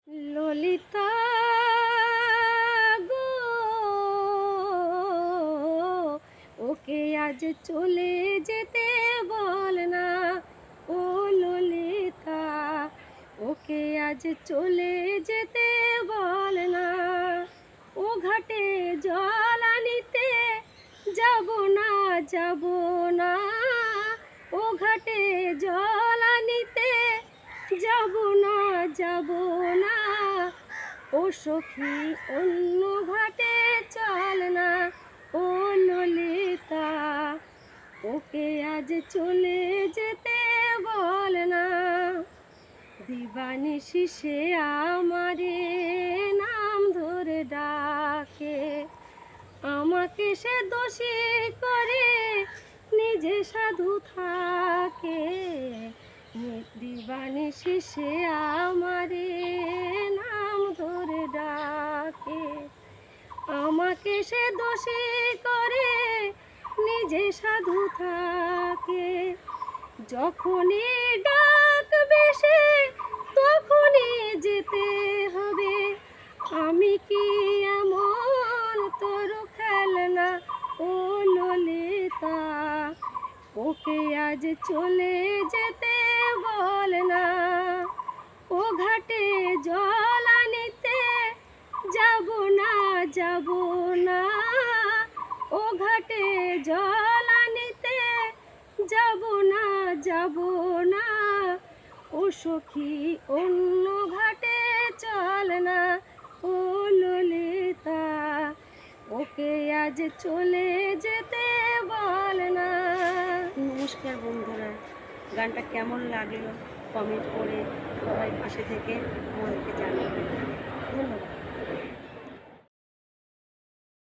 ললিতা গো, ওকে আজ চলে যেতে বল না। ও ললিতা, ওকে আজ চলে যেতে বল না। ও ঘাটে জল আনিতে যাব না, যাব না। ও ঘাটে জল আনিতে যাব না, যাব না। ও সখী অন্য ঘাটে চল না। ও ললিতা, ওকে আজ চলে যেতে বল না। দিবানিশি সে আমারে নাম ধরে ডাকে, আমাকে সে দোষী করে নিজে সাধু থাকে। দিবানিশি সে আমারে নাম ধরে ডাকে, আমাকে সে দোষী করে নিজে সাধু থাকে। যখনই ডাকবে সে তখনই যেতে হবে। আমি কি এমন তোর খেলনা? ও ললিতা, ওকে আজ চলে যেতে বল না। ও ঘাটে জল আনিতে যাব না, যাব না। ও ঘাটে জল আনিতে যাব না, যাব না। ও সখী অন্য ঘাটে চল না। ও ললিতা, ওকে আজ চলে যেতে বল না। নমস্কার বন্ধুরা, গানটা কেমন লাগলো কমেন্ট করে সবাই পাশে থেকে আমাদেরকে জানাবেন।